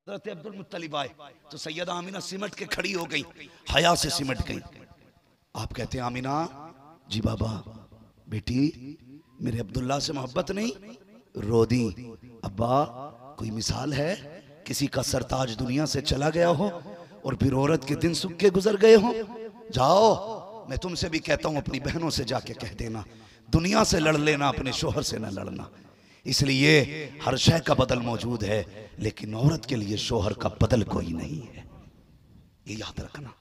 हज़रत अब्दुल मुत्तलिब आए तो सैयदा आमिना सिमट के खड़ी हो गई, हया से सिमट गई। आप कहते हैं आमिना जी बाबा बेटी मेरे अब्दुल्ला से मोहब्बत नहीं? रो दी। अब्बा कोई मिसाल है किसी का सरताज दुनिया से चला गया हो और फिर औरत के दिन सुख के गुजर गए हो? जाओ, मैं तुमसे भी कहता हूं अपनी बहनों से जाके कह देना दुनिया से लड़ लेना, अपने शोहर से न लड़ना। इसलिए हर शय का बदल मौजूद है लेकिन औरत के लिए शोहर का बदल कोई नहीं है, ये याद रखना।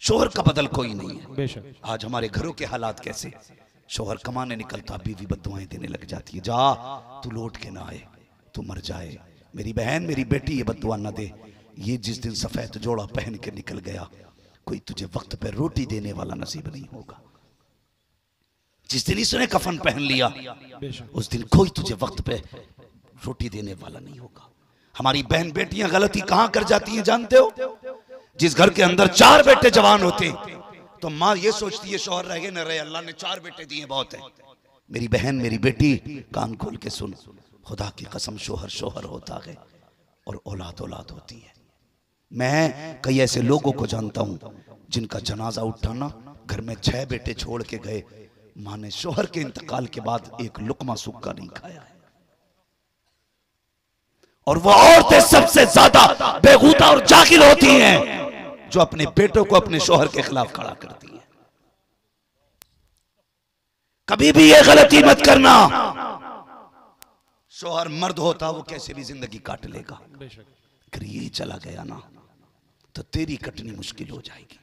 शोहर का बदल कोई नहीं है। बेशक आज हमारे घरों के हालात कैसे, शोहर कमाने निकलता बीवी बद्दुआएं देने लग जाती है, जा तू लौट के ना आए, तू मर जाए, मेरी बहन मेरी बेटी ये बद्दुआ ना दे। ये जिस दिन सफेद जोड़ा पहन के निकल गया कोई तुझे वक्त पे रोटी देने वाला नसीब नहीं होगा। जिस दिन इसने कफन पहन लिया उस दिन कोई तुझे वक्त पे रोटी देने वाला नहीं होगा। हमारी बहन बेटियां गलती कहां कर जाती हैं जानते हो? जिस घर के अंदर 4 बेटे जवान होते तो माँ ये सोचती है शौहर रहे न रहे, अल्लाह ने 4 बेटे दिए बहुत है। मेरी बहन मेरी बेटी कान खोल के सुन, खुदा की कसम शोहर शोहर होता है और औलाद औलाद होती है। मैं कई ऐसे लोगों को जानता हूं जिनका जनाजा उठाना घर में 6 बेटे छोड़ के गए, मां ने शोहर के इंतकाल के बाद एक लुकमा सूखा नहीं खाया है। और वो औरतें सबसे ज्यादा बेगूता और जाकिर होती हैं जो अपने बेटों को अपने शोहर के खिलाफ खड़ा करती हैं। कभी भी ये गलती मत करना, शोहर मर्द होता वो कैसे भी जिंदगी काट लेगा, अगर ये चला गया ना तो तेरी कटनी मुश्किल हो जाएगी।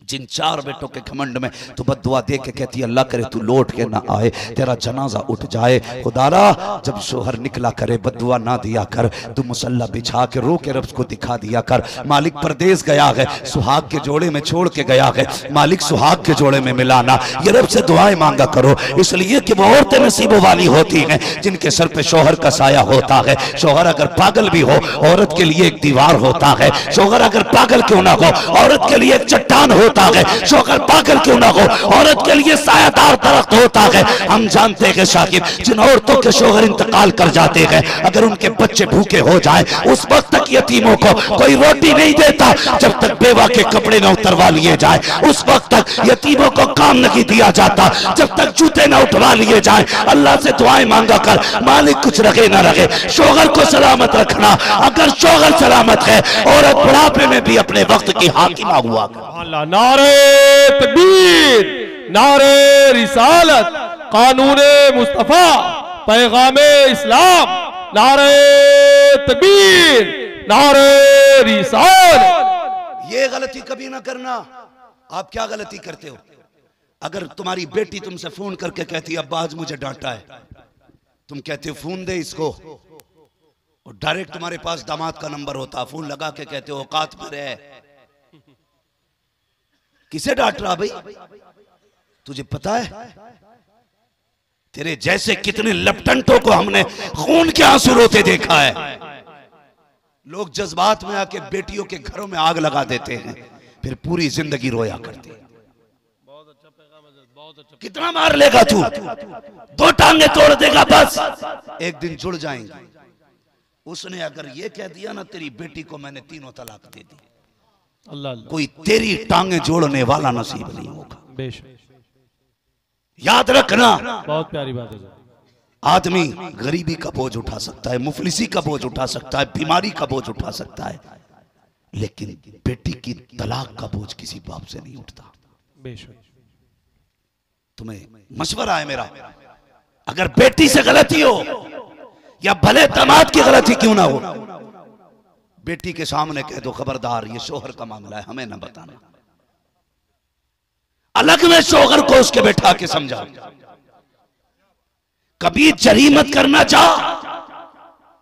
जिन 4 बेटों के घमंड में तू बद्दुआ दे के कहती है अल्लाह करे तू लौट के ना आए, तेरा जनाजा उठ जाए। खुदारा जब शोहर निकला करे बद्दुआ ना दिया कर, तू मुसल्ला बिछा के रो के रब को दिखा दिया कर। मालिक परदेस गया है, सुहाग के जोड़े में छोड़ के गया है, मालिक सुहाग के जोड़े में मिलाना, ये रब से दुआएं मांगा करो। इसलिए कि वो औरतें नसीबों वाली होती हैं जिनके सर पे शोहर का साया होता है। शोहर अगर पागल भी हो औरत के लिए एक दीवार होता है, शोहर अगर पागल क्यों ना हो औरत के लिए एक चट्टान होता है, शोहर पागल क्यों ना हो औरत के लिए सायादार दरख्त होता है। हम जानते हैं शाकिब जिन औरतों के शोहर इंतकाल कर जाते हैं अगर उनके बच्चे भूखे हो जाए उस वक्त तक यतीमों को कोई रोटी नहीं देता जब तक बेवा के कपड़े न उतरवा लिए जाए, उस वक्त तक यतीमों को काम नहीं दिया जाता जब तक जूते न उठवा लिए जाए। अल्लाह से दुआएं मांगा कर, मालिक कुछ रखे ना रखे शोहर को सलामत रखना। अगर शोहर सलामत है औरत बुढ़ापे में भी अपने वक्त की हाकिमा हुआ कर। नारे तकबीर, नारे रिसालत, कानूने मुस्तफा, पैगामे इस्लाम, नारे तकबीर, नारे रिसालत। ये गलती कभी ना करना। आप क्या गलती करते हो? अगर तुम्हारी बेटी तुमसे फोन करके कहती है अब्बा आज मुझे डांटा है, तुम कहते हो फोन दे इसको, और डायरेक्ट तुम्हारे पास दामाद का नंबर होता, फोन लगा के कहते हो औकात पर है, किसे डांट रहा भाई? तुझे पता है तेरे जैसे कितने लपटंटों को हमने खून के आंसू रोते देखा है। लोग जज्बात में आके बेटियों के घरों में आग लगा देते हैं फिर पूरी जिंदगी रोया करते हैं। कितना मार लेगा तू? 2 टांगे तोड़ देगा बस, एक दिन जुड़ जाएंगे। उसने अगर ये कह दिया ना तेरी बेटी को मैंने 3 तलाक दे दी, अल्लाह कोई तेरी टांगे जोड़ने वाला नसीब नहीं होगा। बेशक याद रखना, बहुत प्यारी बात है। आदमी गरीबी का बोझ उठा सकता है, मुफलिसी का बोझ उठा सकता है, बीमारी का बोझ उठा सकता है, लेकिन बेटी की तलाक का बोझ किसी बाप से नहीं उठता। बेशक तुम्हें मशवरा है मेरा, अगर बेटी से गलती हो या भले दामाद की गलती क्यों ना हो, बेटी के सामने कह दो खबरदार ये शोहर का मामला है, हमें ना बताना। अलग में शोहर को उसके बैठा के समझा। कभी जरी मत करना चाह,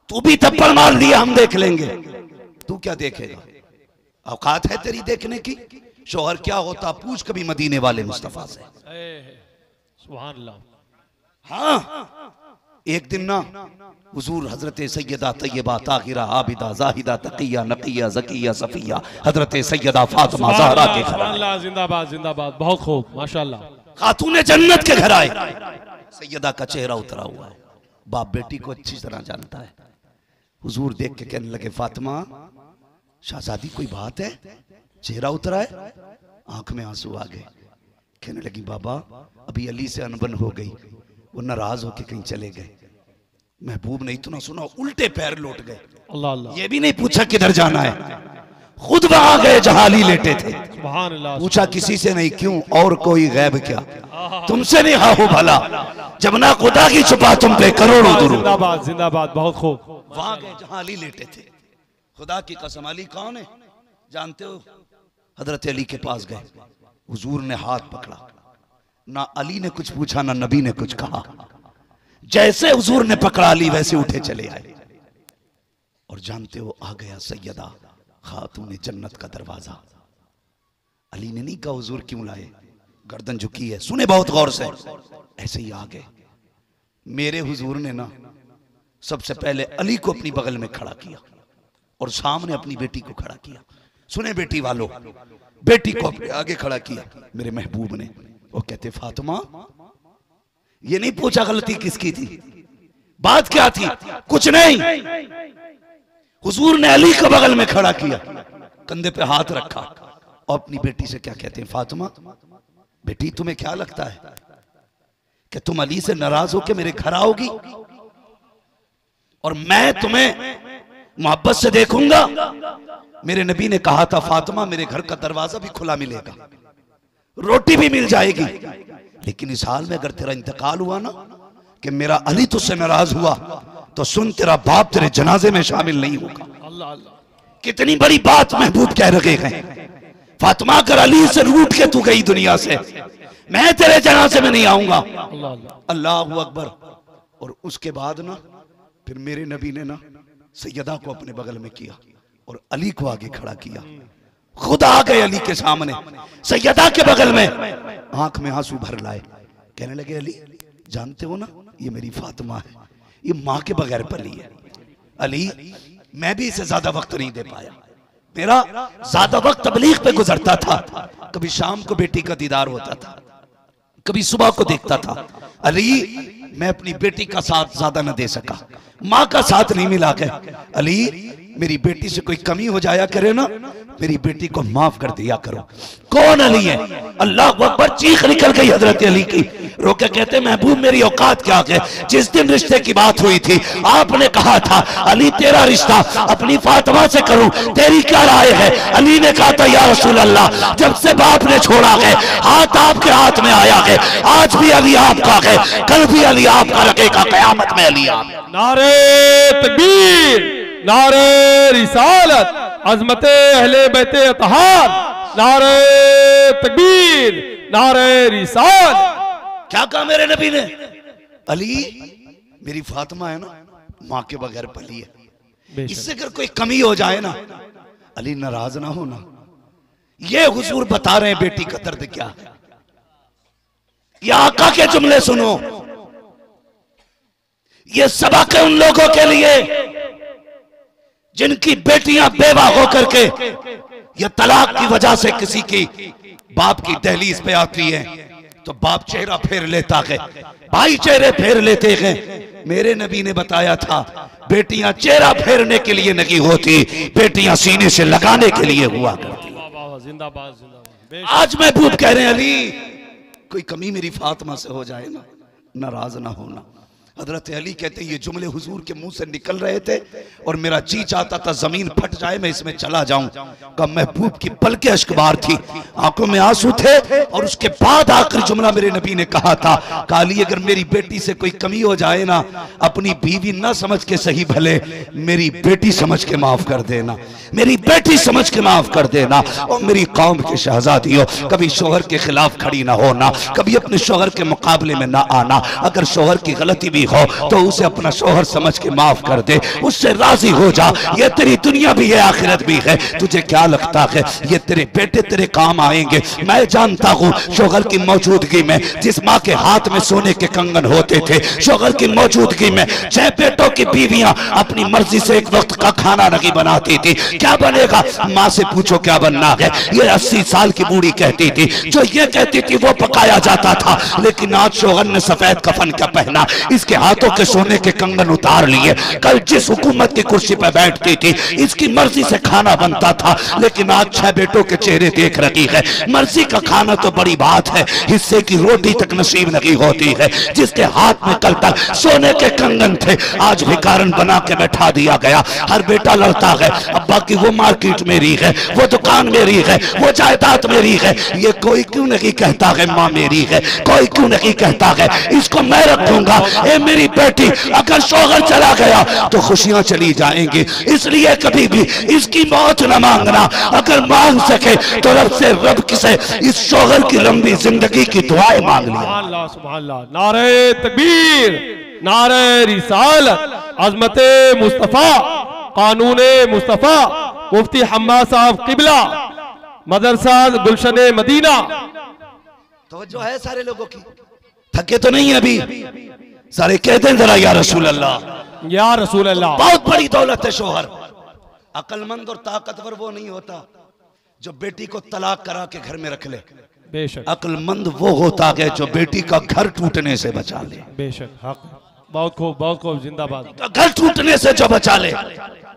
तू भी थप्पड़ मार दिया हम देख लेंगे, तू क्या देखेगा? औकात है तेरी देखने की? शोहर क्या होता पूछ कभी मदीने वाले मुस्तफा से। सुभान अल्लाह। हाँ एक दिन ना हुजूर हजरत सैयदा तैयबा ताहिरा आबिदा जाहिदा तकिया नकिया ज़किया सफिया हजरत सैयदा फातिमा ज़हरा के घर, जिंदाबाद जिंदाबाद, बहुत खूब माशाल्लाह, खातून जन्नत के घर आए। सैयदा का चेहरा उतरा हुआ है, बाप बेटी को अच्छी तरह जानता है। हुजूर देख के कहने लगे फातिमा शहजादी कोई बात है, चेहरा उतरा है, आंख में आंसू आ गए। कहने लगी बाबा अभी अली से अनबन हो गई, वो नाराज होके कहीं चले गए। महबूब ने इतना सुना उल्टे पैर लौट गए। अल्लाह अल्लाह। ये भी नहीं पूछा किधर जाना है, खुद वहां गए जहां अली लेटे थे। सुभान अल्लाह। पूछा किसी से नहीं, क्यों और कोई गैब क्या, तुमसे नहीं हाहू भला, जब ना खुदा की छुपा तुम पे करोड़ों दुरूद। जिंदाबाद जिंदाबाद, बहुत खूब। वहां गए जहां अली लेटे थे। खुदा की कसम अली कौन है जानते हो? हजरत अली के पास गए, हुजूर ने हाथ पकड़ा, ना अली ने कुछ पूछा ना नबी ने कुछ कहा। जैसे हुजूर ने पकड़ा अली वैसे उठे चले आए। और जानते हो आ गया सैयदा खातून जन्नत का दरवाजा। अली ने नहीं कहा हुजूर क्यों लाए, गर्दन झुकी है, सुने बहुत गौर से, ऐसे ही आ गए। मेरे हुजूर ने ना सबसे पहले अली को अपनी बगल में खड़ा किया और सामने अपनी बेटी को खड़ा किया। सुने बेटी वालों, बेटी को अपने आगे खड़ा किया मेरे महबूब ने। वो कहते फातिमा ये नहीं पूछा गलती किसकी थी, बात क्या थी, कुछ नहीं। हुजूर ने अली को बगल में खड़ा किया, कंधे पे हाथ रखा और अपनी बेटी से क्या कहते हैं, फातिमा बेटी तुम्हें क्या लगता है कि तुम अली से नाराज होकर मेरे घर आओगी और मैं तुम्हें मोहब्बत से देखूंगा? मेरे नबी ने कहा था फातिमा मेरे घर का दरवाजा भी खुला मिलेगा, रोटी भी मिल जाएगी, लेकिन इस हाल में अगर तेरा इंतकाल हुआ ना कि मेरा अली तुझसे नाराज हुआ तो सुन तेरा बाप तेरे जनाजे में शामिल नहीं होगा। अल्लाह अल्लाह। कितनी बड़ी बात महबूब कह रहे हैं। फातिमा अगर अली से रूठ के तू गई दुनिया से, मैं तेरे जनाजे में नहीं आऊंगा। अल्लाह अल्लाह। अल्लाहु अकबर। और उसके बाद ना फिर मेरे नबी ने ना सैयदा को अपने बगल में किया और अली को आगे खड़ा किया। खुद आ गए अली के सामने, सैयदा के बगल में, आंख में आंसू भर लाए। कहने लगे अली जानते हो ना ये मेरी फातिमा है, ये माँ के बगैर पली है। अली मैं भी इसे ज्यादा वक्त नहीं दे पाया, मेरा ज्यादा वक्त तबलीग पे गुजरता था। कभी शाम को बेटी का दीदार होता था, कभी सुबह को देखता था। अली मैं अपनी बेटी का साथ ज्यादा न दे सका, माँ का साथ नहीं मिला के। अली मेरी बेटी से कोई कमी हो जाया करे ना, मेरी बेटी को माफ कर दिया करो। कौन अली है? अल्लाह अकबर। चीख निकल गई हजरत अली की। रोके कहते महबूब मेरी औकात क्या है। जिस दिन रिश्ते की बात हुई थी आपने कहा था अली तेरा रिश्ता अपनी फातिमा से करूं, तेरी क्या राय है? अली ने कहा था या रसूल अल्लाह जब से बाप ने छोड़ा है हाथ आपके हाथ में आया है, आज भी अली आपका है, कल भी अली आपका लगेगा, कयामत में अली आप। नारे तकबीर, नारे रिसालत, अज़मते अहले बैते अतहार, नारे तकबीर, नारे रिसालत। क्या कहा मेरे नबी ने? अली मेरी फातिमा है ना माँ के बगैर पली है, इससे अगर कोई कमी हो जाए ना अली नाराज ना होना। ये हुजूर बता रहे हैं बेटी का दर्द क्या है। ये आका के जुमले सुनो, ये सबक है उन लोगों के लिए जिनकी बेटियां बेवा होकर के या तलाक की वजह से किसी की बाप की दहलीज पे आती है तो बाप चेहरा फेर लेता है, भाई चेहरे फेर लेते हैं। मेरे नबी ने बताया था बेटियां चेहरा फेरने के लिए नहीं होती, बेटियां सीने से लगाने के लिए हुआ करती। जिंदाबाद जिंदाबाद। आज महबूब कह रहे हैं अली कोई कमी मेरी फातिमा से हो जाए ना नाराज ना होना। हजरत अली कहते हैं ये जुमले हुजूर के मुंह से निकल रहे थे और मेरा जी चाहता था जमीन फट जाए मैं इसमें चला जाऊं। का महबूब की पलके अश्कबार थी, आंखों में आंसू थे। और उसके बाद आखिरी जुमला मेरे नबी ने कहा था काली अगर मेरी बेटी से कोई कमी हो जाए ना अपनी बीवी ना समझ के सही भले मेरी बेटी समझ के माफ कर देना, मेरी बेटी समझ के माफ कर देना। और मेरी कौम के शहजादी हो कभी शोहर के खिलाफ खड़ी ना होना, कभी अपने शोहर के मुकाबले में ना आना। अगर शोहर की गलती भी हो तो उसे अपना शोहर समझ के माफ कर दे, उससे राजी हो जा। ये तेरी दुनिया भी है आखिरत भी है। तुझे क्या लगता है ये तेरे बेटे तेरे काम आएंगे? मैं जानता हूँ शोहर की मौजूदगी में जिस माँ के हाथ में सोने के कंगन होते थे, शोहर की मौजूदगी में 6 बेटों की बीवियां अपनी मर्जी से एक वक्त का खाना नहीं बनाती थी। क्या बनेगा? माँ से पूछो क्या बनना है। ये 80 साल की बूढ़ी कहती थी, जो ये कहती थी वो पकाया जाता था। लेकिन आज शोहर ने सफेद कफन क्या पहना, इसके इसके हाथों के सोने के कंगन उतार लिए। कल जिस हुकूमत की कुर्सी पर बैठती थी इसकी मर्जी से खाना बनता था, लेकिन आज 6 बेटों के चेहरे देख रही है। मर्जी का खाना तो बड़ी बात है, हिस्से की रोटी तक नसीब नहीं होती है। जिसके हाथ में कल तक सोने के कंगन थे आज भिखारन बना के बैठा दिया गया। हर बेटा लड़ता है, अब्बा की वो मार्केट मेरी है, वो दुकान मेरी है, वो जायदाद मेरी है। ये कोई क्यों नहीं कहता है माँ मेरी है, कोई क्यों नहीं कहता है इसको मैं रखूंगा। ए मेरी बेटी, अगर शौहर चला गया तो खुशियां चली जाएंगी, इसलिए कभी भी इसकी मौत न मांगना। अगर मांग सके तो रब से रब से इस शौहर की लंबी जिंदगी की दुआएं मांग लिया। सुभान सुभान अल्लाह। नारे तकबीर, नारे रिसालत, अज़मते मुस्तफ़ा, कानूने मुस्तफ़ा, मुफ्ती हम्मा साहब किबला, मदरसा गुलशन मदीना। तो जो है सारे लोगों की, थके तो नहीं है अभी? सारे कहते हैं जरा या रसूल अल्लाह, या रसूल अल्लाह। बहुत बड़ी दौलत है शोहर। अक्लमंद और ताकतवर वो नहीं होता जो बेटी को तलाक करा के घर में रख ले। बेशक अक्लमंद वो होता है जो बेटी का घर टूटने से बचा ले। बेशक, हक, बहुत खूब, बहुत खूब, जिंदाबाद। घर टूटने से जो बचा ले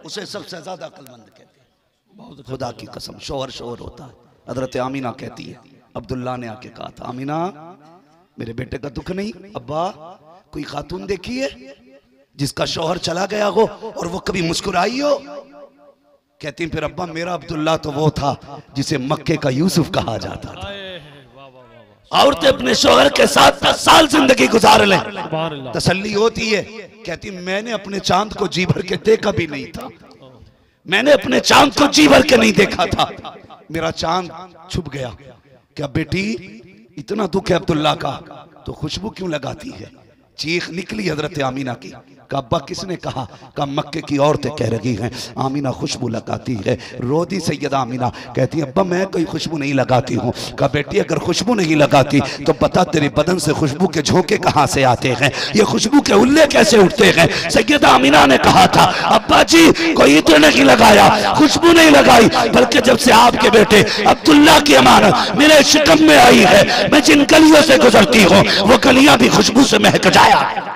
उसे सबसे ज्यादा अक्लमंद कहते हैं। खुदा की कसम शोहर शोहर होता है। हजरत आमीना कहती है, अब्दुल्ला ने आके कहा था, आमीना मेरे बेटे का दुख नहीं? अब्बा कोई खातून देखी है जिसका शौहर चला गया हो और वो कभी मुस्कुराई हो? कहती हैं फिर अब्बा मेरा अब्दुल्ला तो वो था जिसे मक्के का यूसुफ कहा जाता था। औरतें अपने शौहर के साथ 10 साल जिंदगी गुजार लें, तसल्ली होती है। कहती मैंने अपने चांद को जी भर के देखा भी नहीं था, मैंने अपने चांद को जी भर के नहीं देखा था, मेरा चांद छुप गया। क्या बेटी इतना दुख है अब्दुल्ला का तो खुशबू क्यों लगाती है? चीख निकली हजरत आमीना की। का अब्बा किसने कहा? का मक्के की औरतें कह रही हैं आमीना खुशबू लगाती है। रोदी सैयदा आमीना कहती है अब्बा मैं कोई खुशबू नहीं लगाती हूँ। का बेटी अगर खुशबू नहीं लगाती तो बता तेरे बदन से खुशबू के झोंके कहाँ से आते हैं, ये खुशबू के उल्ले कैसे उठते हैं? सैयदा आमीना ने कहा था अब्बा जी कोई इत्र नहीं लगाया, खुशबू नहीं लगाई, बल्कि जब से आपके बेटे अब्दुल्ला की अमानत मेरे शिकम में आई है, मैं जिन गलियों से गुजरती हूँ वो गलियां भी खुशबू से महक जाया।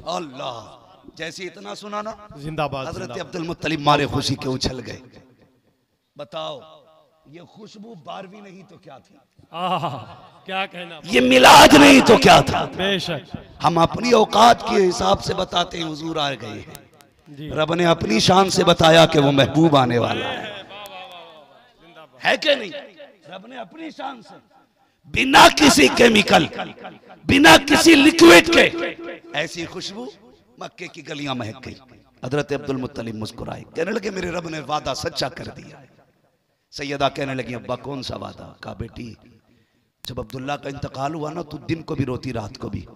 अल्लाह, जैसे इतना सुना ना जिंदाबाद। हजरत अब्दुल मुत्तलिब मारे खुशी के उछल गए। बताओ ये खुशबू 12वीं नहीं तो क्या थी? क्या कहना, ये मिलाद नहीं तो क्या था? बेशक हम अपनी औकात के हिसाब से बताते हैं हुजूर आ गए हैं, रब ने अपनी शान से बताया कि वो महबूब आने वाला है कि नहीं? रब ने अपनी शान से बिना किसी केमिकल, बिना किसी लिक्विड के ऐसी खुशबू मक्के की गलियां महक गई। हजरत अब्दुल मुत्तलिब मुस्कुराए, कहने लगे मेरे रब ने वादा सच्चा कर दिया। सैयदा कहने लगी अब्बा कौन सा वादा? कहा बेटी जब अब्दुल्ला का इंतकाल हुआ ना तो दिन को भी रोती रात को भी।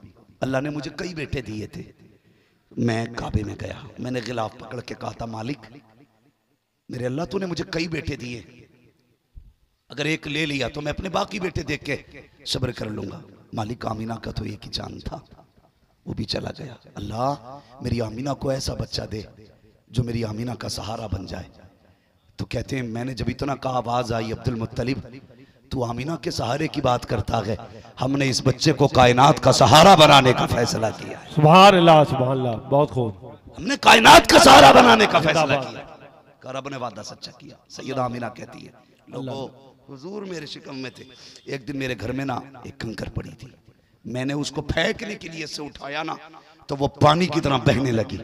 अल्लाह ने मुझे कई बेटे दिए थे। मैं काबे में गया, मैंने गिलाफ पकड़ के कहा था मालिक मेरे अल्लाह तूने मुझे कई बेटे दिए, अगर एक ले लिया तो मैं अपने बाकी बेटे देख के सब्र कर लूंगा। मालिक आमीना का तो एक ही चांद था, वो भी चला गया। अल्लाह मेरी आमीना को ऐसा बच्चा दे जो मेरी आमीना का सहारा बन जाए। तो कहते हैं मैंने जब इतना कहा आवाज आई अब्दुल मुत्तलिब तू आमीना के सहारे की बात करता है, हमने इस बच्चे को कायनात का सहारा बनाने का फैसला किया। सुभान अल्लाह, सुभान अल्लाह, बहुत खूब। हमने कायनात का सहारा बनाने का फैसला किया। रब ने वादा सच्चा किया। सैयदा आमीना कहती है लोगों हुजूर मेरे शिकम में थे, एक दिन मेरे घर में ना एक कंकर पड़ी थी, मैंने उसको फेंकने के लिए से उठाया ना तो वो पानी की तरह बहने लगी।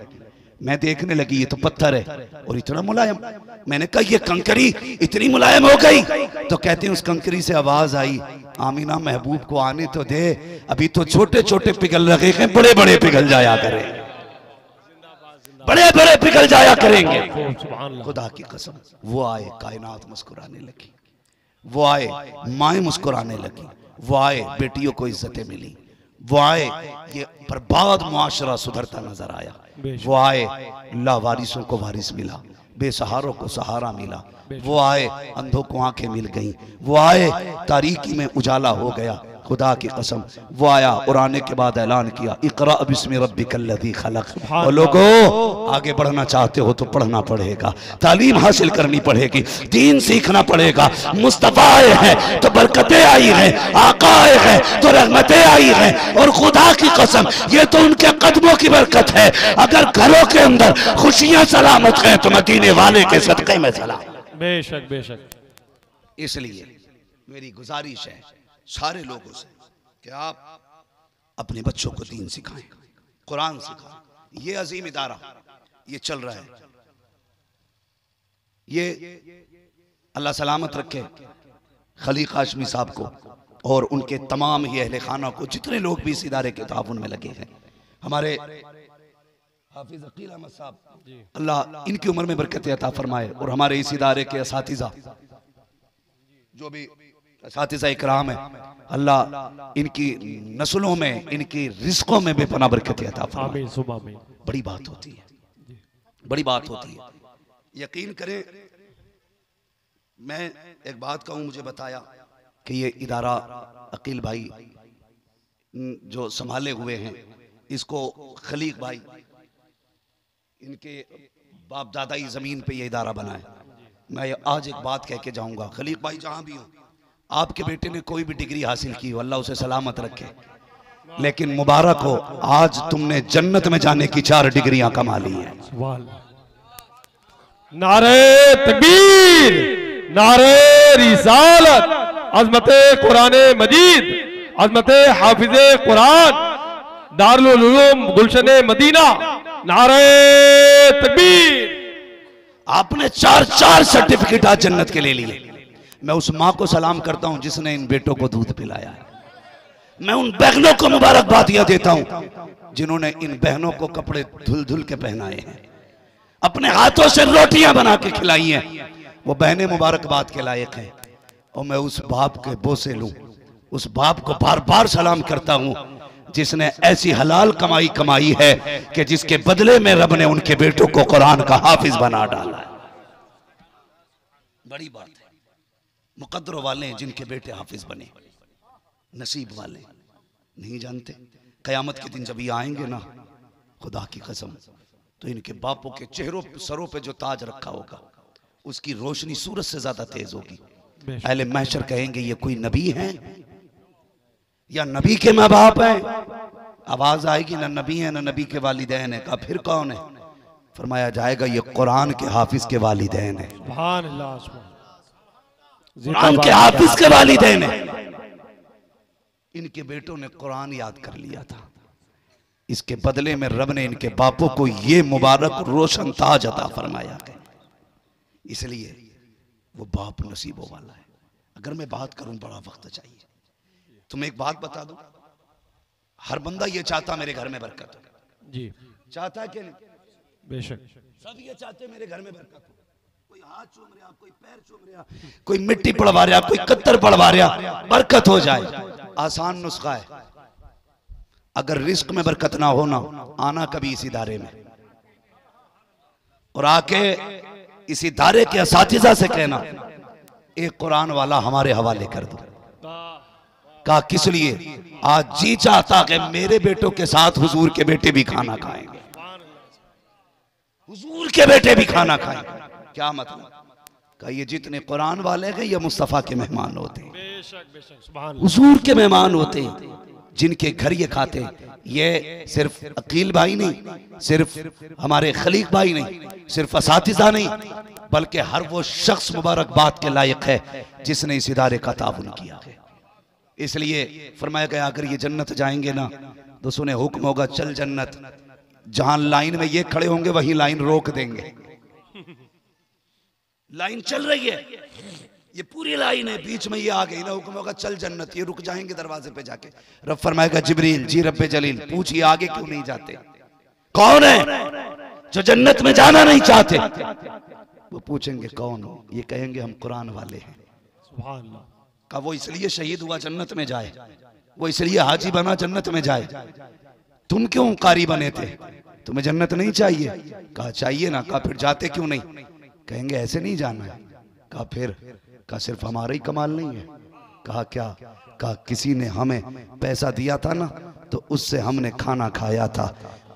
मैं देखने लगी ये तो पत्थर है और इतना मुलायम। मैंने कहा ये कंकरी इतनी मुलायम हो गई? तो कहते हैं उस कंकरी से आवाज आई आमीना महबूब को आने तो दे, अभी तो छोटे छोटे पिघल रहे हैं, बड़े बड़े पिघल जाया करें, बड़े बड़े पिघल जाया करेंगे। खुदा की कसम वो आए कायनात मुस्कुराने लगी, वो आए माएँ मुस्कुराने लगी, वो आए बेटियों को इज्जतें मिली, वो आए ये बर्बाद मुआशरा सुधरता नजर आया, वो आए लावारिसों को वारिस मिला, बेसहारों को सहारा मिला, वो आए अंधों को आंखें मिल गईं, वो आए तारीकी में उजाला हो गया। खुदा की कसम वो आया और आने के बाद ऐलान किया इकरा बिस्मि रब्बिकल्लज़ी खलक। और लोगों आगे बढ़ना चाहते हो तो पढ़ना पड़ेगा, तालीम हासिल करनी पड़ेगी, दीन सीखना पड़ेगा। मुस्तफा आए हैं तो बरकतें आई हैं, आका आए हैं तो रहमतें आई हैं। और खुदा की कसम ये तो उनके कदमों की बरकत है। अगर घरों के अंदर खुशियां सलामत हैं तो मदीने वाले के सदक़े में सलाम। बेशक बेशक। इसलिए मेरी गुजारिश है सारे लोगों से कि आप अपने बच्चों को दीन सिखाएं, कुरान सिखाएं। ये अजीम इदारा ये चल रहा है, ये अल्लाह सलामत रखे खलीक हाशमी साहब को और उनके तमाम ही अहले खाना को, जितने लोग भी इस इदारे के ताउन में लगे हैं। हमारे हाफिज अकील अहमद साहब, अल्लाह इनकी उम्र में बरकत अता फरमाए। और हमारे इस इदारे के असातिज़ा जो भी असातिज़ा इकराम है, अल्लाह इनकी नस्लों में, इनकी रिज़्क़ों में बेपनाह बरकत अता फरमाए। बड़ी बात होती है, बड़ी बात होती है। यकीन करें, मैं एक बात कहूँ, मुझे बताया कि ये इदारा अकील भाई जो संभाले हुए हैं, इसको खलीक भाई इनके बाप दादा की जमीन पे ये इदारा बना है। मैं आज एक बात कह के जाऊंगा, खलीक भाई जहां भी हो, आपके बेटे ने कोई भी डिग्री हासिल की हो, अल्लाह उसे सलामत रखे, लेकिन मुबारक हो, आज तुमने जन्नत में जाने की 4 डिग्रियां कमा ली हैं। नारे तकबीर, नारे रिसालत, अज़मते कुरान मजीद, अज़मते हाफिज़े कुरान, दारुल उलूम गुलशन मदीना, नारे तकबीर। आपने 4 सर्टिफिकेट आज जन्नत के ले लिए। मैं उस माँ को सलाम करता हूं जिसने इन बेटों को दूध पिलाया है। मैं उन बहनों को मुबारकबादियां देता हूं जिन्होंने इन बहनों को कपड़े धुल धुल के पहनाए हैं, अपने हाथों से रोटियां बना के खिलाई हैं। वो बहनें मुबारकबाद के लायक हैं। और मैं उस बाप के बोसे लूं, उस बाप को बार बार सलाम करता हूं जिसने ऐसी हलाल कमाई कमाई है कि जिसके बदले में रब ने उनके बेटों को कुरान का हाफिज बना डाला है। बड़ी बात है। मुकद्दर वाले हैं जिनके बेटे हाफिज बने, नसीब वाले नहीं जानते। कयामत के दिन जब ये आएंगे ना, खुदा की कसम, तो इनके बापों के चेहरों सरों पे जो ताज रखा होगा उसकी रोशनी सूरज से ज्यादा तेज होगी। अहले महशर कहेंगे ये कोई नबी है या नबी के माँ बाप हैं? आवाज आएगी ना नबी है ना नबी के वालिदैन है। कहा फिर कौन है? फरमाया जाएगा ये कुरान के हाफिज के वालिदैन है। कुरान के हाफिज के वालिदैन है। इनके बेटों ने कुरान याद कर लिया था, इसके बदले में रब ने इनके बापों को ये मुबारक रोशन ताज अता फरमाया है। इसलिए वो बाप नसीबों वाला है। अगर मैं बात करूं बड़ा वक्त चाहिए। तुम्हें एक बात बता दूं, हर बंदा ये चाहता मेरे घर में बरकत हो। जी चाहता है कि नहीं? बेशक सब ये चाहते मेरे घर में बरकत हो। कोई हाथ चूम रहा, कोई पैर चूम रहा, कोई मिट्टी पड़वा रहा, कोई कत्तर पड़वा रहा, बरकत हो जाए। आसान नुस्खा है। अगर रिस्क में बरकत ना हो ना, आना कभी इस इदारे में और आके इस इदारे के असातिज़ा से कहना एक कुरान वाला हमारे हवाले कर दो। कहा किस लिए? आज जी चाहता कि मेरे बेटों के साथ हुजूर के बेटे भी खाना खाएंगे, हुजूर के बेटे भी खाना खाएंगे। क्या मतलब? कहा ये जितने कुरान वाले हैं ये मुस्तफा के मेहमान होते हैं, हुजूर के मेहमान होते हैं। जिनके घर ये खाते हैं, ये सिर्फ अकील भाई नहीं, सिर्फ हमारे खलीक भाई नहीं, सिर्फ असातिज़ा नहीं, बल्कि हर वो शख्स मुबारकबाद के लायक है जिसने इस इदारे का ताउन किया है। इसलिए फरमाया गया अगर ये जन्नत जाएंगे ना तो सुने हुक्म होगा चल जन्नत। जहां लाइन में ये खड़े होंगे वहीं लाइन रोक देंगे। लाइन चल रही है, ये पूरी लाइन है, बीच में ये आ गई ना, हुक्म होगा चल जन्नत। ये रुक जाएंगे दरवाजे पे जाके। रब फरमाएगा जिब्रील जी रब्बे जलील पूछिए आगे क्यों नहीं जाते? कौन है जो जन्नत में जाना नहीं चाहते? वो पूछेंगे कौन हो? ये कहेंगे हम कुरान वाले हैं। सुभान अल्लाह। का वो इसलिए शहीद हुआ जन्नत में जाए, वो इसलिए हाजी बना जन्नत में जाए। तुम क्यों कारी बने थे? तुम्हें जन्नत नहीं चाहिए? कहा चाहिए ना। कहा फिर जाते क्यों नहीं? कहेंगे ऐसे नहीं जाना है। कहा फिर? कहा सिर्फ हमारा ही कमाल नहीं है। कहा क्या? कहा किसी ने हमें पैसा दिया था ना तो उससे हमने खाना खाया था,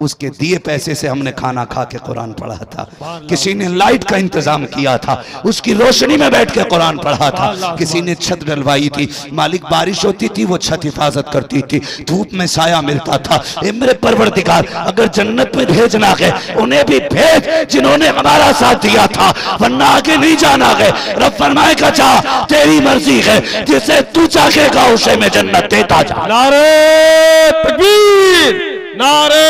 उसके दिए पैसे से हमने खाना खा के कुरान पढ़ा था। किसी ने लाइट का इंतजाम किया था, उसकी रोशनी में बैठ के कुरान पढ़ा था। किसी ने छत डलवाई थी, मालिक बारिश होती थी वो छत हिफाजत करती थी, धूप में साया मिलता था। ए मेरे परवरदिगार, अगर जन्नत में भेजना गए उन्हें भी भेज जिन्होंने हमारा साथ दिया था, वरना आगे नहीं जाना गए। रब फरमाएगा जा तेरी मर्जी है, जिसे तू चाहेगा उसे मैं जन्नत देता जा। नारे तकबीर, नारे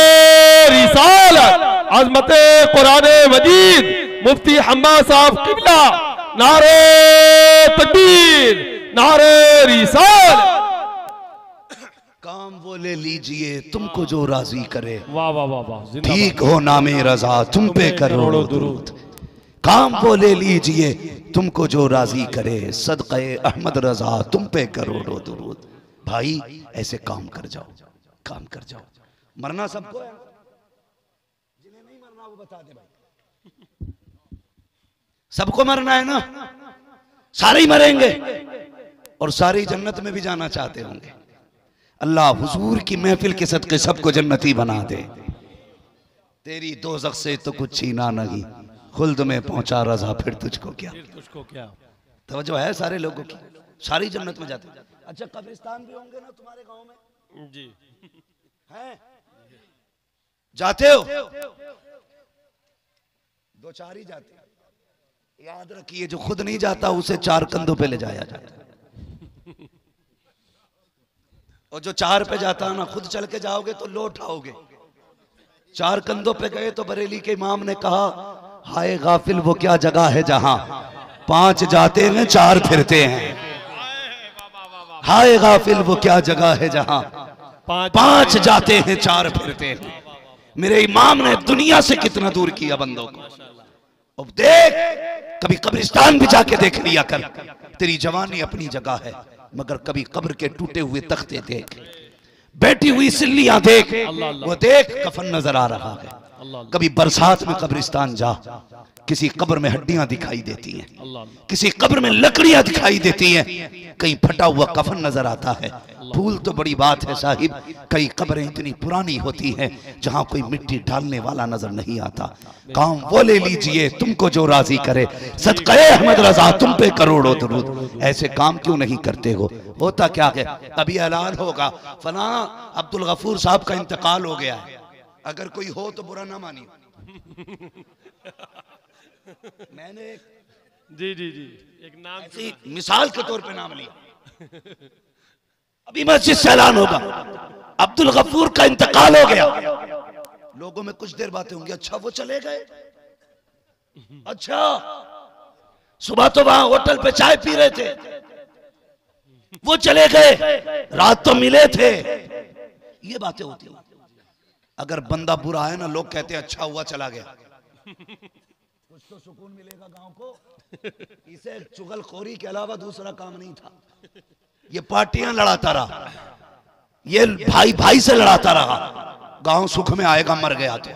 रिसालत, अज़मते कुराने मजीद, मुफ्ती हम्मा साहब किबला, नारे तकबीर, नारे रिसालत। काम वो ले लीजिए तुमको जो राजी करे, वाह वाह वाह वाह, ठीक हो नामे रजा तुम पे करोड़ों दुरूद। काम वो ले लीजिए तुमको जो राजी करे, सदक़े अहमद रजा तुम पे करोड़ों दुरूद। भाई ऐसे काम कर जाओ, काम कर जाओ। मरना सबको है, जिन्हें नहीं मरना वो बता दे भाई। सबको मरना है ना, सारे ही मरेंगे और सारी जन्नत में भी जाना चाहते होंगे। अल्लाह हुजूर की महफिल के सदके सबको जन्नती बना दे। तेरी दोज़ख से तो कुछ छीना नहीं, खुल्द में पहुंचा रज़ा फिर तुझको क्या। तुझको क्या तवज्जो है सारे लोगों की, सारी जन्नत में जाते। अच्छा कब्रिस्तान भी होंगे ना तुम्हारे गांव में जी, हैं? जाते हो? दो चार ही जाते हैं। याद रखिए जो खुद नहीं जाता उसे चार कंधों पे ले जाया जाता है, और जो चार पे जाता है ना, खुद चल के जाओगे तो लो उठाओगे। चार कंधों पे गए तो बरेली के इमाम ने कहा हाय गाफिल वो क्या जगह है जहां पांच जाते हैं चार फिरते हैं। हाय गाफिल वो क्या जगह है जहां पांच जाते हैं चार फिरते हैं। मेरे इमाम ने दुनिया से कितना दूर किया बंदों को। अब देख, कभी कब्रिस्तान भी जाके देख लिया कर। तेरी जवानी अपनी जगह है, मगर कभी कब्र के टूटे हुए तख्ते देख, बैठी हुई सिल्लियां देख, वो देख कफन नजर आ रहा है। कभी बरसात में कब्रिस्तान जा, किसी कब्र में हड्डियां दिखाई देती हैं, किसी कब्र में लकड़ियां दिखाई देती हैं, कहीं फटा हुआ कफन नजर आता है। फूल तो बड़ी बात है साहिब, कई कब्रें इतनी पुरानी होती हैं जहां कोई मिट्टी डालने वाला नजर नहीं आता। काम वो ले लीजिए तुमको जो राजी करे, सदक़े अहमद रजा तुम पे करोड़ों दुरूद। ऐसे काम क्यों नहीं करते हो? होता क्या है, अभी ऐलान होगा फला अब्दुल गफूर साहब का इंतकाल हो गया है, अगर कोई हो तो बुरा ना मानिए। मैंने जी जी जी एक नाम ऐसी मिसाल के तौर पे नाम लिया। अभी मस्जिद से ऐलान होगा अब्दुल गफूर का इंतकाल हो गया, लोगों में कुछ देर बातें होंगी, अच्छा वो चले गए, अच्छा सुबह तो वहां होटल पे चाय पी रहे थे, वो चले गए, रात तो मिले थे। ये बातें होती हैं। अगर बंदा बुरा है ना, लोग कहते हैं अच्छा हुआ चला गया, कुछ तो सुकून मिलेगा गांव को। इसे चुगलखोरी के अलावा दूसरा काम नहीं था। ये पार्टियां लड़ाता रहा, ये भाई भाई से लड़ाता रहा, गांव सुख में आएगा मर गया तो।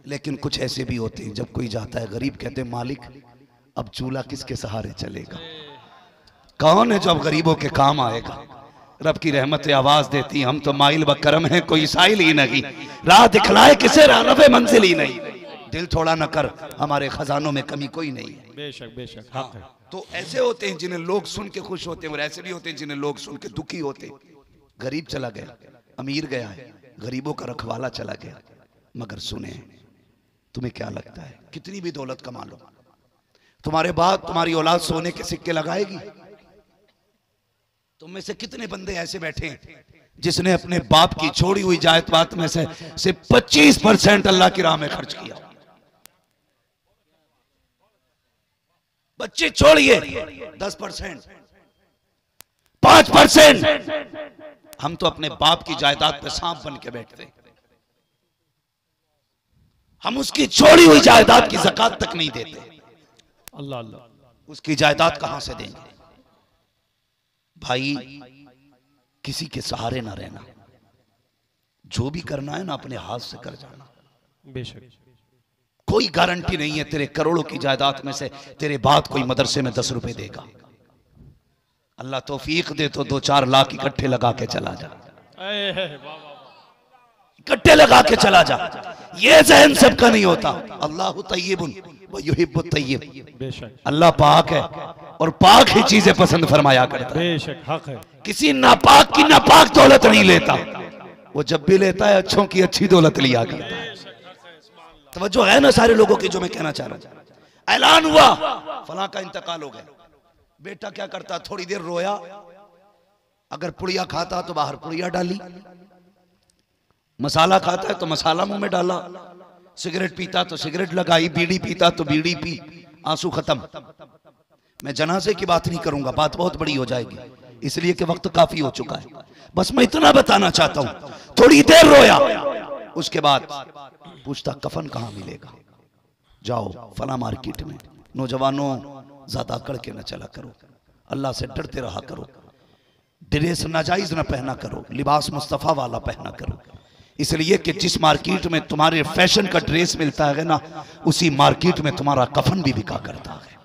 लेकिन कुछ ऐसे भी होते हैं, जब कोई जाता है गरीब कहते हैं मालिक अब चूल्हा किसके सहारे चलेगा? कौन है जो अब गरीबों के काम आएगा? रब की रहमत आवाज देती, हम तो माइल व करम है कोई साइल ही नहीं, राह दिखलाए किसे राह मंजिल ही नहीं। दिल थोड़ा न कर, हमारे खजानों में कमी कोई नहीं है। बेशक बेशक हक है। तो ऐसे होते हैं जिन्हें लोग सुन के खुश होते हैं, और ऐसे भी होते हैं जिन्हें लोग सुन के दुखी होते हैं। गरीब चला गया, अमीर गया है, गरीबों का रखवाला चला गया। मगर सुने, तुम्हें क्या लगता है कितनी भी दौलत कमा लो, तुम्हारे बाद तुम्हारी औलाद सोने के सिक्के लगाएगी? तुम में से कितने बंदे ऐसे बैठे हैं जिसने अपने बाप की छोड़ी हुई जायदाद में से सिर्फ 25% अल्लाह की राह में खर्च किया? बच्चे छोड़िए, 10%, 5%। हम तो अपने बाप की जायदाद पे सांप बन के बैठते हैं। हम उसकी छोड़ी हुई जायदाद की ज़कात तक नहीं देते। अल्लाह अल्लाह, उसकी जायदाद कहां से देंगे? भाई किसी के सहारे ना रहना, जो भी करना है ना अपने हाथ से कर जाना। बेशक कोई गारंटी नहीं है तेरे करोड़ों की जायदाद में से तेरे बाद कोई मदरसे में 10 रुपए देगा। अल्लाह तौफीक दे तो 2-4 लाख इकट्ठे लगा के चला जा, इकट्ठे लगा के चला जा। ये जहन सबका नहीं होता। अल्लाह तय्यिबुन व युहिब्बुत तय्यिब। बेशक अल्लाह पाक है और पाक ही चीजें पसंद फरमाया करता है। बेशक हक है। किसी नापाक की नापाक दौलत नहीं लेता, वो जब भी लेता है अच्छों की अच्छी दौलत लिया करता है। तवज्जो है ना सारे लोगों की जो मैं कहना चाह रहा हूं। ऐलान हुआ फलां का इंतकाल हो गया, बेटा क्या करता, थोड़ी देर रोया, अगर पुड़िया खाता तो बाहर पुड़िया डाली, मसाला खाता है तो मसाला मुंह में डाला, सिगरेट पीता तो सिगरेट लगाई, बीड़ी पीता तो बीड़ी पी, आंसू खत्म। मैं जनाजे की बात नहीं करूंगा, बात बहुत बड़ी हो जाएगी, इसलिए कि वक्त काफी हो चुका है। बस मैं इतना बताना चाहता हूं, थोड़ी देर रोया, उसके बाद पूछता कफन कहां मिलेगा, जाओ फला मार्केट में। नौजवानों ज्यादा अकड़ के न चला करो, अल्लाह से डरते रहा करो, ड्रेस नाजायज न पहना करो, लिबास मुस्तफा वाला पहना करो। इसलिए कि जिस मार्केट में तुम्हारे फैशन का ड्रेस मिलता है ना, उसी मार्केट में तुम्हारा कफन भी बिका करता है।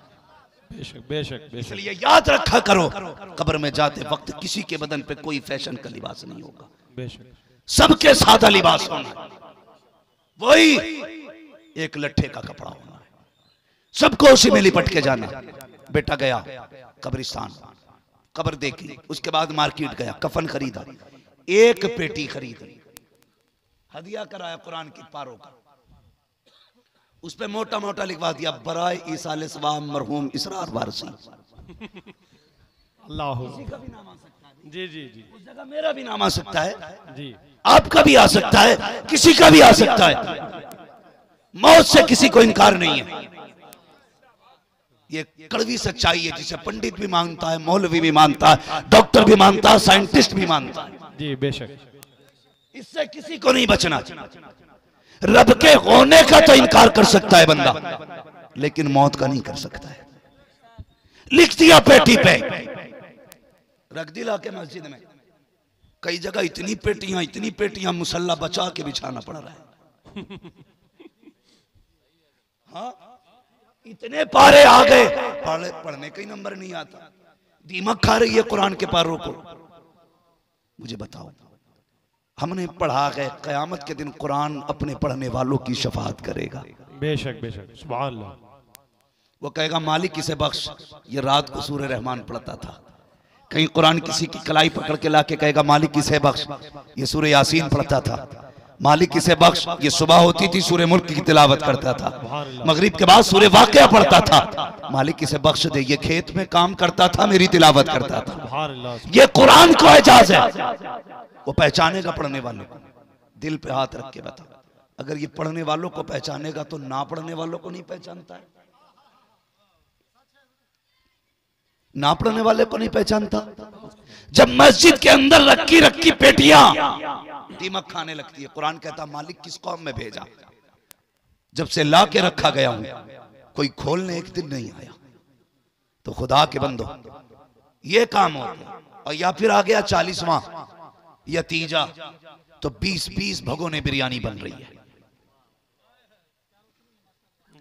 बेशक बेशक बेशक। इसलिए याद रखा करो, कब्र में जाते वक्त किसी के बदन पे कोई फैशन का लिबास नहीं होगा, बेशक सबके सादा लिबास होना, वही एक लट्ठे का कपड़ा होना है, सबको उसी में लिपट के जाना। बेटा गया कब्रिस्तान, कब्र देखी, उसके बाद मार्केट गया, कफन खरीदा, एक पेटी खरीदी, हदिया कराया कुरान की पारों का, उस पे मोटा मोटा लिखवा दिया बराए ईसाले सवाब मरहूम इसरार वारसी। अल्लाह जी जी जी। उस जगह मेरा भी नाम आ सकता है जी, आपका भी आ सकता है, किसी का भी आ सकता है। मौत से किसी को इनकार नहीं है, ये कड़वी सच्चाई है जिसे पंडित भी मानता है, मौलवी भी मानता है, डॉक्टर भी मानता है, साइंटिस्ट भी मानता है। जी बेशक। इससे किसी को नहीं बचना। रब के होने का तो इनकार कर सकता है बंदा, लेकिन मौत का नहीं कर सकता है। लिख दिया पेटी पे, रख दिला के मस्जिद में, कई जगह इतनी पेटियां मुसल्ला बचा के बिछाना पड़ रहा है। हाँ, इतने पारे आ गए, पढ़ने का ही नंबर नहीं आता, दीमक खा रही है कुरान के पारों को। मुझे बताओ, हमने पढ़ा है कयामत के दिन कुरान अपने पढ़ने वालों की शफाअत करेगा। बेशक बेशक, सुभान अल्लाह। वो कहेगा मालिक इसे बख्श, ये रात को सूरह रहमान पढ़ता था। कहीं कुरान किसी की कलाई पकड़ के लाके कहेगा मालिक इसे बख्श, ये सूरह यासीन पढ़ता था। मालिक इसे बख्श, ये सुबह होती थी सूरह मुल्क की तिलावत करता था, मगरिब के बाद सूरह वाक़िया पढ़ता था। मालिक इसे बख्श दे, ये खेत में काम करता था, मेरी तिलावत करता था। ये कुरान को एजाज है, वो पहचानेगा पढ़ने वालों को। दिल पे हाथ रख के बता, अगर ये पढ़ने वालों को पहचानेगा तो ना पढ़ने वालों को नहीं पहचानता है, ना पढ़ने वाले को नहीं पहचानता। जब मस्जिद के अंदर रखी रखी पेटियां दीमक खाने लगती है, कुरान कहता मालिक किस कौम में भेजा, जब से ला के रखा गया हूं कोई खोलने एक दिन नहीं आया। तो खुदा के बंदो ये काम हो गया, और या फिर आ गया 40वां या तीजा, तो 20-20 भगोने बिरयानी बन रही है।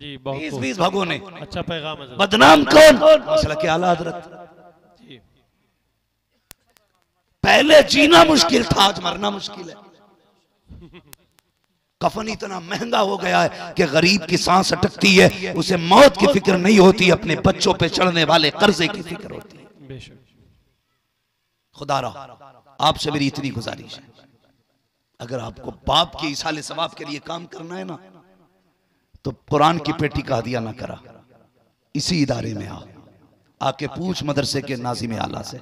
जी, बहुत 20-20 भगोने। अच्छा पैगाम है। बदनाम कौन? मसला के आला हजरत। पहले जीना मुश्किल था, आज मरना मुश्किल है। कफन इतना महंगा हो गया है कि गरीब की सांस अटकती है, उसे मौत की फिक्र नहीं होती, अपने बच्चों पे चढ़ने वाले कर्जे की फिक्र होती है। बेशक। खुदारा आपसे मेरी इतनी गुजारिश है, अगर आपको बाप के इसाले सवाब के लिए काम करना है ना, तो कुरान की पेटी का हदिया ना करा, इसी इदारे में आके पूछ मदरसे के नाज़िम आला से,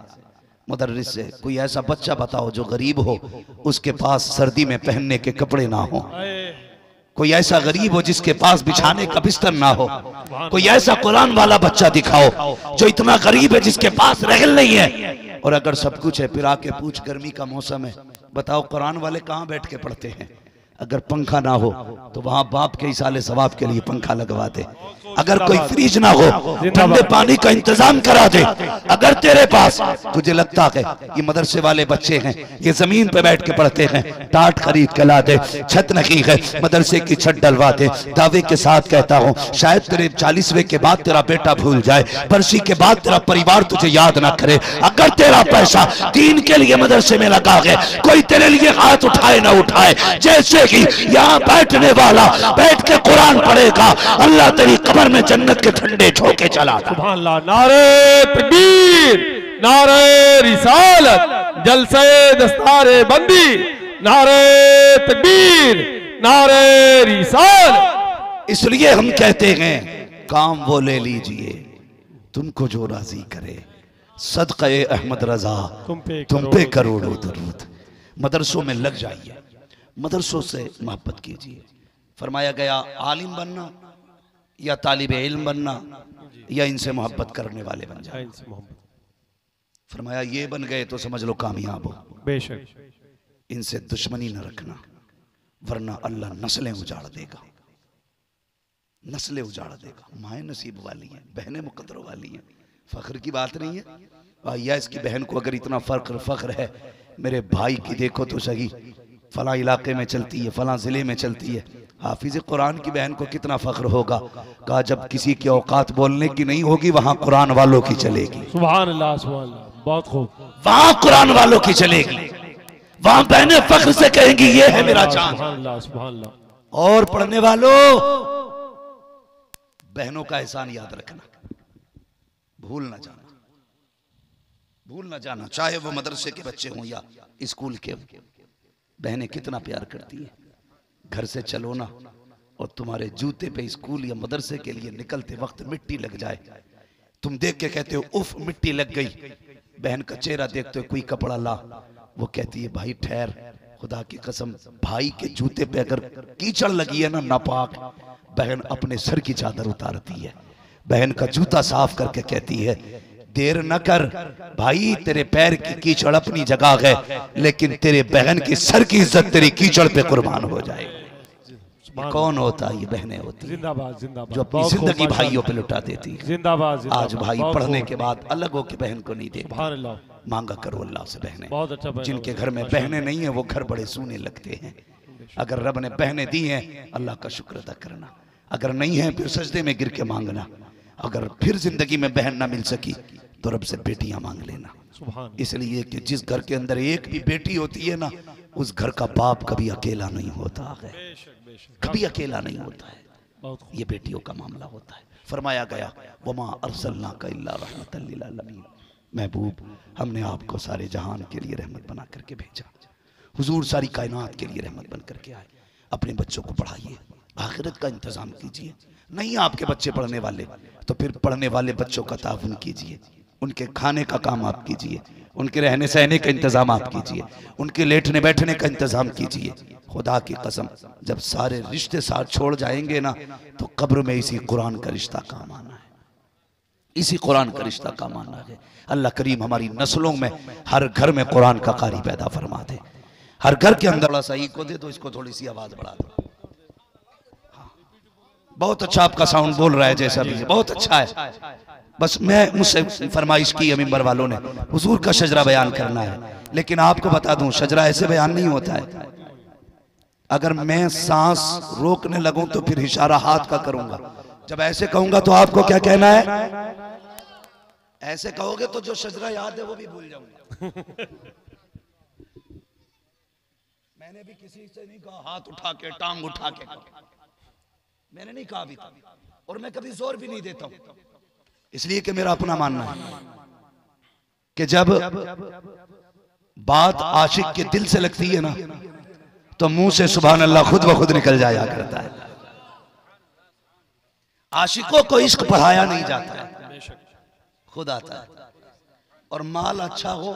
मुदर्रिस से, कोई ऐसा बच्चा बताओ जो गरीब हो, उसके पास सर्दी में पहनने के कपड़े ना हो, कोई ऐसा गरीब हो जिसके पास बिछाने का बिस्तर ना हो, कोई ऐसा कुरान वाला बच्चा दिखाओ जो इतना गरीब है जिसके पास रहल नहीं है। और अगर सब कुछ है फिर आके पूछ, गर्मी का मौसम है, बताओ कुरान वाले कहाँ बैठ के पढ़ते हैं? अगर पंखा ना हो तो वहां बाप के इसाले सवाब के लिए पंखा लगवा दे। अगर कोई फ्रिज ना हो, ठंडे पानी का इंतजाम करा दे। अगर तेरे पास तुझे लगता है ये मदरसे वाले बच्चे हैं, ये जमीन पे बैठ के पढ़ते हैं, टाट खरीद के ला दे, छत नहीं है मदरसे की छत डलवा दे। दावे के साथ कहता हूँ शायद तेरे 40वें के बाद तेरा बेटा भूल जाए, बरसी के बाद तेरा परिवार तुझे याद ना करे। अगर तेरा पैसा दीन के लिए मदरसे में लगा है, कोई तेरे लिए हाथ उठाए ना उठाए, जैसे कि यहाँ बैठने वाला बैठ के कुरान पढ़ेगा, अल्लाह तेरी कब्र में जन्नत के ठंडे झोंके चलाता। सुभान अल्लाह। नारे तकबीर, नारे रिसालत, जलसे दस्तारे बंदी, नारे तकबीर, नारे रिसालत। इसलिए हम कहते हैं काम वो ले लीजिए तुमको जो राजी करे, सदक़े अहमद रजा तुम पे करोड़ों दरूद। मदरसों में लग जाइए, मदरसों से मोहब्बत कीजिए। फरमाया गया आलिम बनना या तालिब इल्म बनना या इनसे मोहब्बत करने वाले बन जाए। फरमाया ये बन गए तो समझ लो कामयाब हो। बेशक इनसे दुश्मनी न रखना, वरना अल्लाह नस्लें उजाड़ देगा, नस्लें उजाड़ देगा। माएँ नसीब वाली हैं, बहनें मुकद्दरों वाली हैं, फख्र की बात नहीं है। या इसकी बहन को अगर इतना फख्र है, मेरे भाई की देखो तो सही, फला इलाके में चलती है, फला जिले में चलती है, हाफिज कुरान की बहन को कितना फख्र होगा। कहा जब किसी की औकात बोलने की नहीं होगी वहां कुरान वालों की चलेगी। सुभान अल्लाह, सुभान अल्लाह, बहुत खूब। वहां कुरान वालों की चलेगी, वहां बहनें फख्र से कहेंगी ये है मेरा चांद। सुभान अल्लाह, सुभान अल्लाह। और पढ़ने वालों बहनों का एहसान याद रखना, भूल ना जाना, भूल ना जाना। चाहे वो मदरसे के बच्चे हों या स्कूल के, बहनें कितना प्यार करती हैं। घर से चलो ना और तुम्हारे जूते पे स्कूल या मदरसे के लिए निकलते वक्त मिट्टी लग जाए, तुम देख के कहते हो उफ मिट्टी लग गई। बहन का चेहरा देखते हो कोई कपड़ा ला, वो कहती है भाई ठहर, खुदा की कसम भाई के जूते पे अगर कीचड़ लगी है ना नापाक, बहन अपने सर की चादर उतारती है, बहन का जूता साफ करके कहती है देर न कर भाई, तेरे पैर की कीचड़ अपनी जगह है, लेकिन तेरे बहन की सर की इज्जत तेरी कीचड़ पे कुर्बान हो जाएगी। कौन होता है? ये बहनें होती हैं जिंदाबाद, जिंदाबाद, जो अपनी जिंदगी भाइयों पे लुटा देती है। जिंदाबाद, आज भाई पढ़ने के बाद अलग होकर बहन को नहीं देखता। सुभान अल्लाह, मांगा करो अल्लाह से बहनें। बहुत अच्छा। जिनके घर में बहनें नहीं है वो घर बड़े सूने लगते हैं। अगर रब ने बहनें दी हैं अल्लाह का शुक्र अदा करना, अगर नहीं है फिर सजदे में गिर के मांगना। अगर फिर जिंदगी में बहन ना मिल सकी तो रब से बेटियां मांग लेना। इसलिए कि जिस घर के अंदर एक भी बेटी होती है ना, उस घर का बाप कभी अकेला नहीं होता है, कभी अकेला नहीं होता है। ये बेटियों का मामला होता है। फरमाया गया वमा अरसलनाका इल्ला रहमतल लिल आलमीन, महबूब हमने आपको सारे जहान के लिए रहमत बना करके भेजा। हुजूर सारी कायनात के लिए रहमत बन करके आए। अपने बच्चों को पढ़ाइए, आखिरत का इंतजाम कीजिए। नहीं आपके बच्चे पढ़ने वाले तो फिर पढ़ने वाले बच्चों का ताउन कीजिए, उनके खाने का काम आप कीजिए, उनके रहने सहने का इंतजाम आप कीजिए, उनके लेटने बैठने का इंतजाम कीजिए। खुदा की कसम जब सारे रिश्ते साथ छोड़ जाएंगे ना तो कब्र में इसी कुरान का रिश्ता काम आना है, इसी कुरान का रिश्ता काम आना है। अल्लाह करीम हमारी नस्लों में हर घर में कुरान का कारी पैदा फरमा दे। हर घर के अंदर बड़ा सही को दे दो, इसको थोड़ी सी आवाज बढ़ा दो। बहुत अच्छा आपका साउंड बोल रहा है जैसा भी, बहुत अच्छा है। बस मैं मुझसे फरमाइश की मिंबर वालों ने हुजूर का शजरा बयान करना है, लेकिन आपको बता दूं शजरा ऐसे बयान नहीं होता है। अगर मैं सांस रोकने लगूं तो फिर इशारा हाथ का करूंगा, जब ऐसे कहूंगा तो आपको क्या कहना है? ऐसे कहोगे तो जो शजरा याद है वो भी भूल जाऊंगा। मैंने भी किसी से नहीं कहा हाथ उठा के टांग उठा के, मैंने नहीं कहा अभी तक, और मैं कभी जोर भी नहीं देता हूं, इसलिए कि मेरा अपना मानना है कि जब बात आशिक के दिल से लगती है ना तो मुंह से सुभान अल्लाह खुद ब खुद निकल जाया करता है। आशिकों को इश्क पढ़ाया नहीं जाता है, खुद आता है। और माल अच्छा हो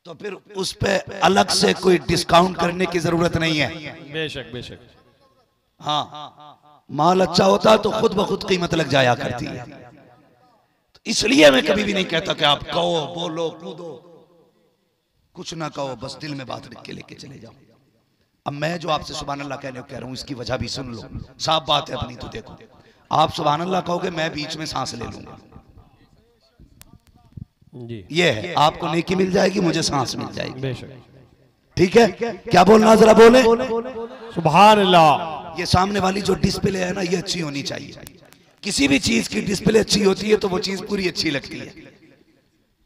तो फिर उस पे अलग से कोई डिस्काउंट करने की जरूरत नहीं है। बेशक बेशक। हाँ, माल अच्छा होता तो खुद ब खुद कीमत लग जाया करती है। तो इसलिए मैं कभी भी नहीं कहता कि आप कहो बोलो कूदो, कुछ ना कहो, बस दिल में बात लिख के लेके चले जाओ। अब मैं जो आपसे सुभान अल्लाह कहने को कह रहा हूं इसकी वजह भी सुन लो, साफ बात है अपनी। तो देखो आप सुभान अल्लाह कहोगे, मैं बीच में सांस ले लूंगा। जी ये है, आपको नेकी मिल जाएगी, मुझे सांस मिल जाएगी। बेशक। ठीक है, क्या बोलना जरा बोले। सुभान अल्लाह। ये सामने वाली जो डिस्प्ले है ना, ये अच्छी होनी चाहिए। किसी भी चीज की डिस्प्ले अच्छी होती है तो वो चीज पूरी अच्छी लगती है।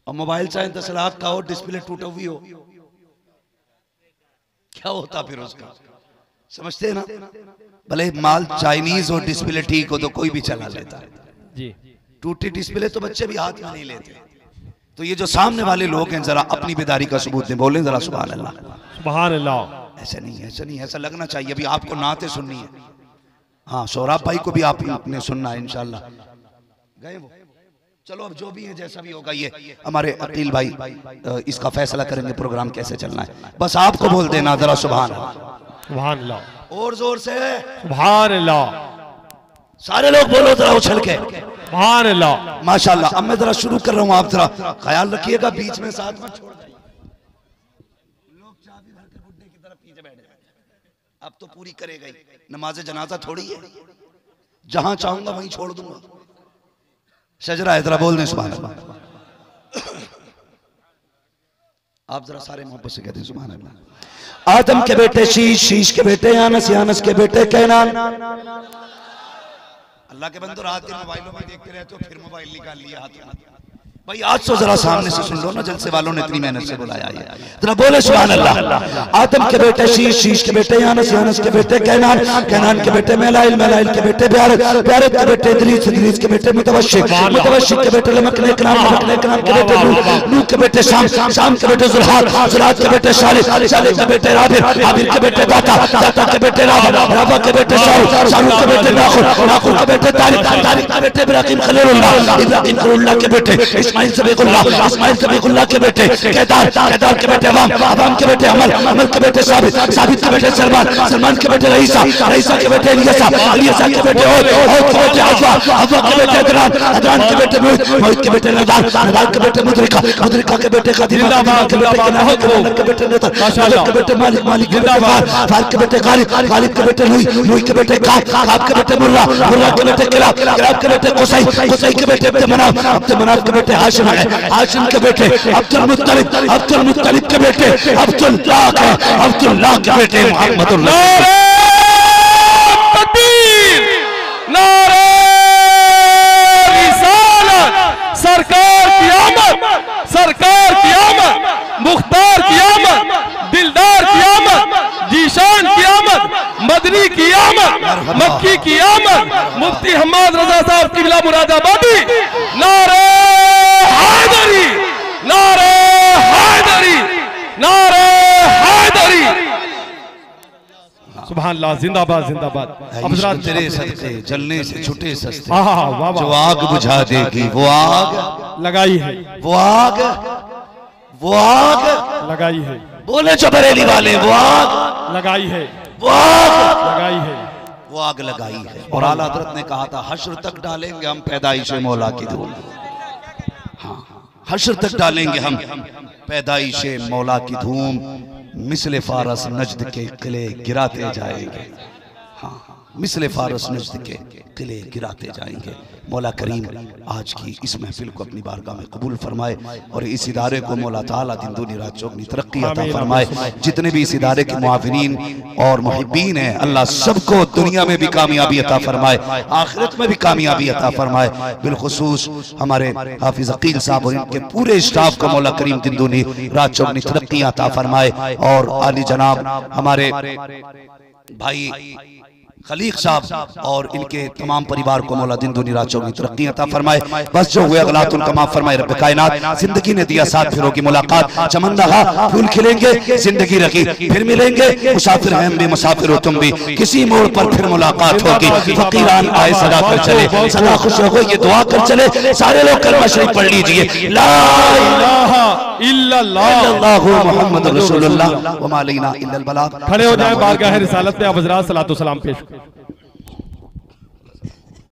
और मोबाइल चाहे 10 लाख का हो, डिस्प्ले टूटा हुई हो, क्या होता फिर उसका, समझते हैं ना। भले माल चाइनीज हो, डिस्प्ले ठीक हो तो कोई भी चला लेता है। जी टूटी डिस्प्ले तो बच्चे भी हाथ में नहीं लेते। तो ये जो सामने वाले लोग हैं, जरा अपनी बेदारी का सबूत दें, बोलें जरा सुभान अल्लाह। सुभान अल्लाह। ऐसा नहीं, ऐसा नहीं, ऐसा लगना चाहिए। अभी आपको नाते सुननी है। हाँ, सौरभ भाई को भी आपने सुनना है इंशाल्लाह। गए वो, चलो अब जो भी है जैसा भी होगा, ये हमारे अकील भाई इसका फैसला करेंगे प्रोग्राम कैसे चलना है। बस आपको बोल देना जरा सुभान अल्लाह। सुभान अल्लाह। और जोर से सुभान अल्लाह। सारे लोग बोलो जरा उछल के सुभान अल्लाह। माशाल्लाह। अब मैं जरा शुरू कर रहा हूँ, आप जरा ख्याल रखिएगा, बीच में साथ में छोड़ जाइए। लोग चाबी भर के बुड्ढे की तरफ पीछे बैठ जाए। अब तो पूरी करेगा ही, नमाज जनाजा थोड़ी है, जहां चाहूंगा वहीं छोड़ दूंगा। शजरा है, जरा बोल दें सुभान अल्लाह। आप जरा सारे मोहब्बत से कहते हैं सुभान अल्लाह। आदम के बेटे शीश, शीश के बेटे यानस, यानस के बेटे कैनान। अल्लाह के बंदो, रात दिन मोबाइलों में देखते रहते हो, फिर मोबाइल निकाल लिया हाथ में। भाई आज तो जरा सामने से सुन लो ना, जलसे वालों ने इतनी मेहनत से बुलाया है, जरा बोले सुभान अल्लाह। आदम के बेटे शीश, शीश के बेटे यानस, यानस के बेटे कैनान, कैनान के बेटे मेलाइल, मेलाइल के बेटे ब्यारत, ब्यारत के बेटे इदरीस, इदरीस के बेटे मुतवश्शिक, मुतवश्शिक के बेटे लमक, इकराम, इकराम के बेटे नूह, नूह के बेटे शाम, शाम के बेटे जुल्हात, जुल्हात के बेटे शालिह, शालिह के बेटे राबिर, राबिर के बेटे दाता, दाता के बेटे राबा, राबा के बेटे शारूख, शारूख के बेटे नाखुर, नाखुर के बेटे तारिक, तारिक के बेटे इब्राहिम खलीलुल्लाह, इब्राहिम खलीलुल्लाह के बेटे इस्माइल सबीकुल्लाह, इस्माइल सबीकुल्लाह के बेटे केदार, केदार के बेटे अवाम, अवाम के बेटे अमल, अमल के बेटे साबित, साबित के बेटे सलमान, सलमान के बेटे रईसा, रईसा के बेटे इलियासा, इलियासा के बेटे औद, औद के बेटे हवा, हवा के बेटे अदनान, अदनान के बेटे मोहित, मोहित के बेटे नदार, नदार के बेटे मुद्रिका, मुद्रिका के बेटे कदीमा, कदीमा के बेटे कनाह, कनाह के बेटे नतर, नतर के बेटे मालिक, मालिक के बेटे फार, फार के बेटे गालिब, गालिब के बेटे लुई, लुई के बेटे काब, काब के बेटे मुर्रा, मुर्रा के बेटे किलाब, किलाब के बेटे कुसै, कुसै के बेटे अब्द मनाफ, अब्द मनाफ के बेटे हाशिम है, हाशिम के बेटे अब्दुल मुत्तलिब, अब्दुल मुत्तलिब के बेटे अब्दुल्लाह है, अब्दुल्लाह के बेटे मोहम्मदुल्लाह। तकबीर, नारे रिसालत, सरकार की आमद, सरकार की आमद, मुख्तार की आमद, दिलदार की आमद, जीशान की आमद, मदनी की आमद, मक्की की आमद, मुफ्ती हम्माद रजा साहब किबला मुरादाबादी। नारे हैदरी, नारे हैदरी, नारे हैदरी। सुभान अल्लाह। जिंदाबाद, जिंदाबाद। अब तेरे सदके जलने से छुटे सस्ते, वाह, जो आग बुझा देगी वो आग लगाई है, वो आग, वो आग लगाई है, बोले जो बरेली वाले, वो आग लगाई है, वो आग लगाई है, वो आग लगाई है। और आला हज़रत ने कहा था हश्र तक डालेंगे हम पैदाइश मौला की धूम। हाँ, हश्र तक डालेंगे हम पैदाइश मौला की धूम, मिसले फारस नजद के किले गिराते जाएंगे। हाँ, मिसले फारस नजद के किले गिराते जाएंगे। मौला करीम आज की इस महफिल को अपनी बारगाह में कबूल फरमाए और इस इदारे को मौला ताला दिन दूनी रात चौगनी तरक्की अता फरमाए। जितने भी इस इदारे के मुआविरीन और मुहिब्बीन हैं, अल्लाह सबको दुनिया में भी कामयाबी अता फरमाए, आखिरत में भी कामयाबी अता फरमाए। बिलखुसूस हमारे हाफिज अकील साहब और इनके पूरे स्टाफ को मौला करीम दिन दूनी रात चौगनी तरक्की अता फरमाए। और आली जनाब हमारे भाई खलीक साहब और इनके तमाम परिवार को मौला दिन दुनी रात चौगनी तरक्की अता फरमाए। बस जो हुए अगलात उनका माफ फरमाए रब कायनात। जिंदगी ने दिया साथ, फिर होगी मुलाकात, चमन रहा फूल खिलेंगे, जिंदगी रखी फिर मिलेंगे, मुसाफिर हैं हम भी मुसाफिर हो तुम भी, किसी मोड़ पर फिर मुलाकात होगी। फकीरान आए सदा कर चले, सदा खुश हो ये दुआ कर चले। सारे लोग कलमा शरीफ पढ़ लीजिए, ला इलाहा इल्लल्लाह मुहम्मद रसूलुल्लाह व मा अलैना इल्लल बलाग। खड़े हो जाए बारगाह रिसालत पे, आप हज़रात सलातो सलाम पेश।